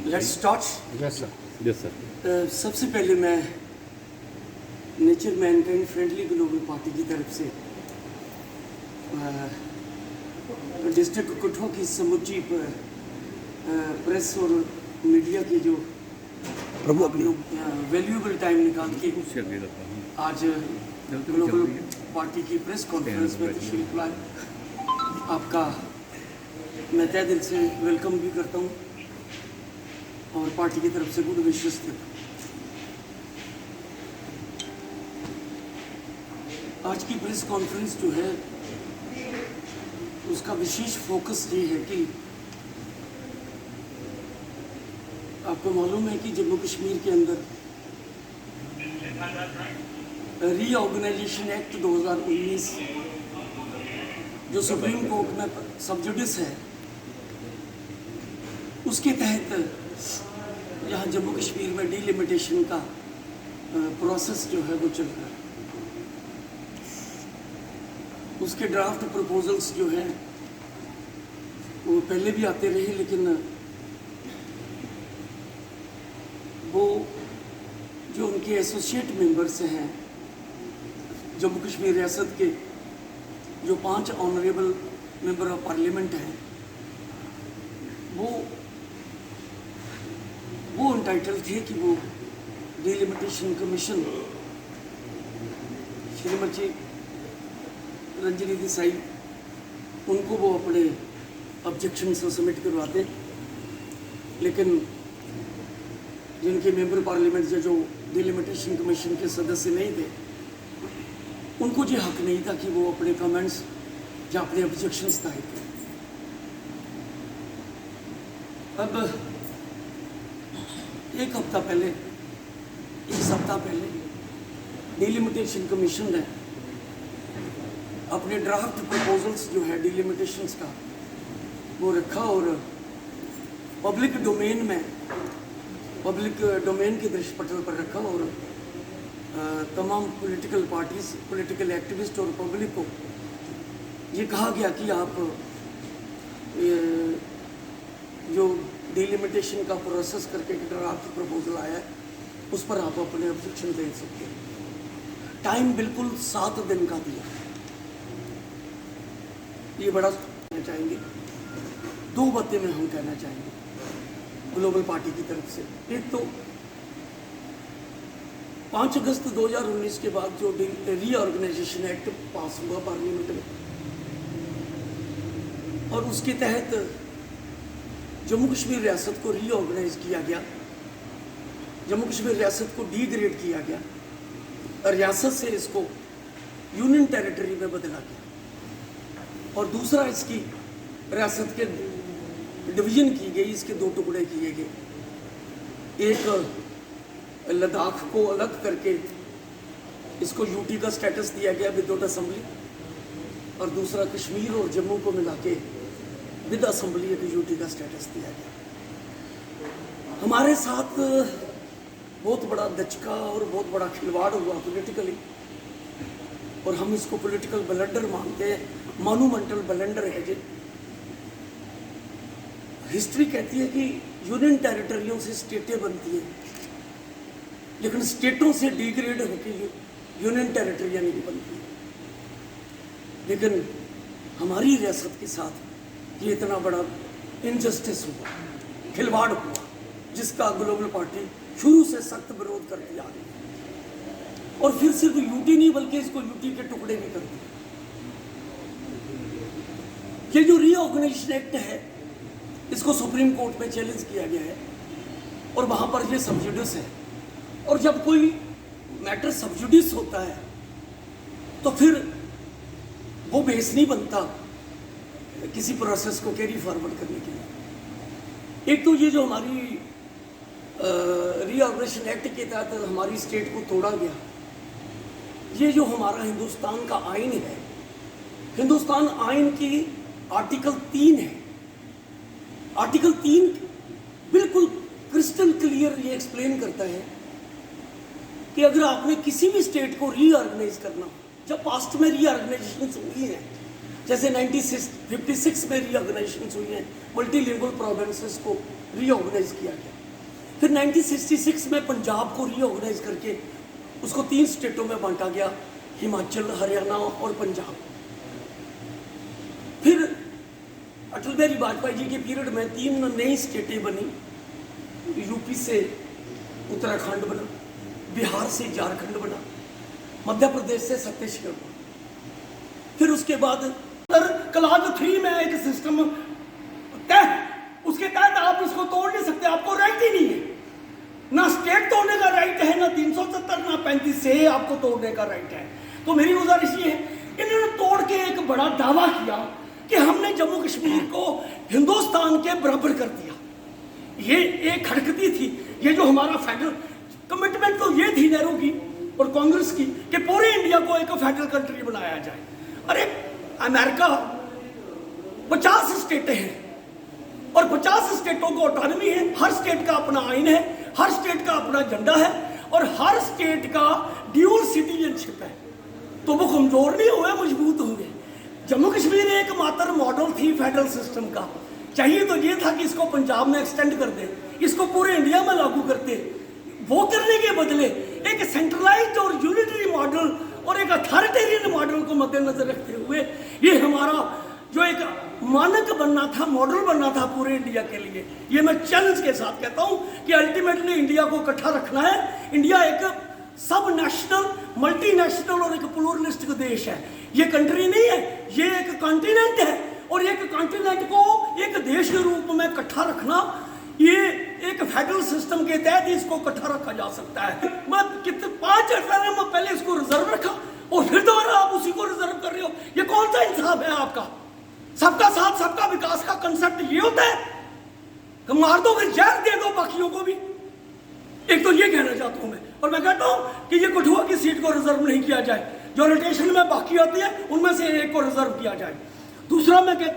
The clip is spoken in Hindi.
Let's start. Yes sir. सबसे पहले मैं nature Mankind friendly global party की तरफ से डिस्ट्रिक्ट कठुआ की समूची प्रेस और मीडिया की जो वैल्यूएबल टाइम निकाल के आज ग्लोबल पार्टी की प्रेस कॉन्फ्रेंस में तशरीफ लाए, आपका मैं तहे दिल से वेलकम भी करता हूँ और पार्टी की तरफ से गुड विशेस देता हूँ। आज की प्रेस कॉन्फ्रेंस जो है उसका विशेष फोकस ये है कि आपको मालूम है कि जम्मू कश्मीर के अंदर रीऑर्गेनाइजेशन एक्ट 2019 जो सुप्रीम कोर्ट में सब्जुडिस है, उसके तहत यहाँ जम्मू कश्मीर में डीलिमिटेशन का प्रोसेस जो है वो चल रहा है। उसके ड्राफ्ट प्रपोजल्स जो हैं वो पहले भी आते रहे, लेकिन वो जो उनके एसोसिएट मेंबर्स हैं जम्मू कश्मीर रियासत के, जो 5 ऑनरेबल मेंबर ऑफ पार्लियामेंट हैं, वो एंटाइटल थे कि वो डीलिमिटेशन कमीशन श्रीमती रंजनी देसाई उनको वो अपने ऑब्जेक्शन से सबमिट करवाते, लेकिन जिनके मेंबर पार्लियामेंट जो डिलिमिटेशन कमीशन के सदस्य नहीं थे, उनको ये हक नहीं था कि वो अपने कमेंट्स या अपने ऑब्जेक्शंस दायर करें। अब एक सप्ताह पहले डिलिमिटेशन कमीशन ने अपने ड्राफ्ट प्रपोजल्स जो है डिलिमिटेशंस का वो रखा और पब्लिक डोमेन के दृष्टिपटल पर रखा और तमाम पॉलिटिकल पार्टीज, पॉलिटिकल एक्टिविस्ट और पब्लिक को ये कहा गया कि आप जो डिलिमिटेशन का प्रोसेस करके ड्राफ्ट प्रपोजल आया है उस पर आप अपने ऑब्जेक्शन दे सकते हैं। टाइम बिल्कुल 7 दिन का दिया। ये बड़ा कहना चाहेंगे, 2 बातें में हम कहना चाहेंगे ग्लोबल पार्टी की तरफ से। एक तो 5 अगस्त 2019 के बाद जो रीऑर्गेनाइजेशन एक्ट पास हुआ पार्लियामेंट में और उसके तहत जम्मू कश्मीर रियासत को रीऑर्गेनाइज किया गया, जम्मू कश्मीर रियासत को डीग्रेड किया गया और रियासत से इसको यूनियन टेरिटरी में बदला गया। और दूसरा, इसकी रियासत के डिवीजन की गई, इसके 2 टुकड़े किए गए। एक लद्दाख को अलग करके इसको यूटी का स्टेटस दिया गया विदाउट असेंबली, और दूसरा कश्मीर और जम्मू को मिला के विद असेंबली एक यूटी का स्टेटस दिया गया। हमारे साथ बहुत बड़ा दचका और बहुत बड़ा खिलवाड़ हुआ पॉलिटिकली, और हम इसको पॉलिटिकल ब्लंडर मानते हैं, मॉन्यूमेंटल ब्लंडर है जी। हिस्ट्री कहती है कि यूनियन टेरिटरियों से स्टेटें बनती हैं, लेकिन स्टेटों से डिग्रेड होकर यूनियन टेरिटरियाँ नहीं बनती। लेकिन हमारी रियासत के साथ ये इतना बड़ा इनजस्टिस हुआ, खिलवाड़ हुआ, जिसका ग्लोबल पार्टी शुरू से सख्त विरोध करती आ रही है। और फिर सिर्फ यूटी नहीं बल्कि इसको यूटी के टुकड़े भी कर दिए। ये जो रीऑर्गेनाइजेशन एक्ट है इसको सुप्रीम कोर्ट में चैलेंज किया गया है और वहां पर ये सब्जुडिस है, और जब कोई मैटर सब्जुडिस होता है तो फिर वो बेस नहीं बनता किसी प्रोसेस को कैरी फॉरवर्ड करने के लिए। एक तो ये जो हमारी रीऑर्गेनाइजेशन एक्ट के तहत हमारी स्टेट को तोड़ा गया, ये जो हमारा हिंदुस्तान का आइन है, हिंदुस्तान आइन की आर्टिकल 3 है। आर्टिकल 3 बिल्कुल क्रिस्टल क्लियर ये एक्सप्लेन करता है कि अगर आपने किसी भी स्टेट को रीऑर्गेनाइज करना, जब पास्ट में रीऑर्गेनाइजेशन हुई है, जैसे 1956 में रीऑर्गेनाइजेशन हुई है, मल्टीलिंगुअल प्रोविंसेस को रीऑर्गेनाइज किया गया। फिर 1966 में पंजाब को रीऑर्गेनाइज करके उसको 3 स्टेटों में बांटा गया, हिमाचल, हरियाणा और पंजाब। फिर अटल बिहारी वाजपेयी जी के पीरियड में 3 नई स्टेटें बनी, यूपी से उत्तराखंड बना, बिहार से झारखंड बना, मध्य प्रदेश से छत्तीसगढ़ बना। फिर उसके बाद क्लास 3 में एक सिस्टम उसके तहत आप इसको तोड़ नहीं सकते, आपको राइट ही नहीं है, ना स्टेट तोड़ने का राइट है, ना 370 ना 35 से आपको तोड़ने का राइट है। तो मेरी गुजारिश ये है, इन्होंने तोड़ के एक बड़ा दावा किया कि हमने जम्मू कश्मीर को हिंदुस्तान के बराबर कर दिया। ये एक खटकती थी, ये जो हमारा फेडरल कमिटमेंट तो ये थी नेहरू की और कांग्रेस की कि पूरे इंडिया को एक फेडरल कंट्री बनाया जाए। अरे अमेरिका 50 स्टेटें हैं और 50 स्टेटों को ऑटोनॉमी है, हर स्टेट का अपना आइन है, हर स्टेट का अपना झंडा है और हर स्टेट का ड्यूल सिटीजनशिप है। तो वो कमजोर नहीं हुए, मजबूत होंगे। जम्मू कश्मीर एक मात्र मॉडल थी फेडरल सिस्टम का, चाहिए तो ये था कि इसको पंजाब में एक्सटेंड कर दे, इसको पूरे इंडिया में लागू करते। वो करने के बदले एक सेंट्रलाइज्ड और यूनिटरी मॉडल और एक अथॉरिटेरियन मॉडल को मद्देनजर रखते हुए ये हमारा जो एक मानक बनना था, मॉडल बनना था पूरे इंडिया के लिए, ये मैं चैलेंज के साथ कहता हूं कि अल्टीमेटली इंडिया को इकट्ठा रखना है। इंडिया एक सब नेशनल, मल्टीनेशनल और एक प्लूरलिस्टिक देश है। ये कंट्री नहीं है, ये एक कॉन्टिनेंट है और एक कॉन्टिनेंट को एक देश के रूप में इकट्ठा रखना, ये एक फेडरल सिस्टम के तहत इसको इकट्ठा रखा जा सकता है। मैं कितने 5 टर्म पहले इसको रिजर्व रखा और फिर दोबारा आप उसी को रिजर्व कर रहे हो, ये कौन सा इंसाफ है आपका? सबका साथ सबका विकास का कंसेप्ट ये होता है कि मार दो फिर जहर दे दो बाकियों को भी। एक तो ये कहना चाहता हूं मैं, और मैं कहता हूं कि ये कठुआ की सीट को रिजर्व नहीं किया जाए, जो रोटेशन में बाकी आती है उनमें से एक को रिजर्व किया जाए। दूसरा मैं कहता हूं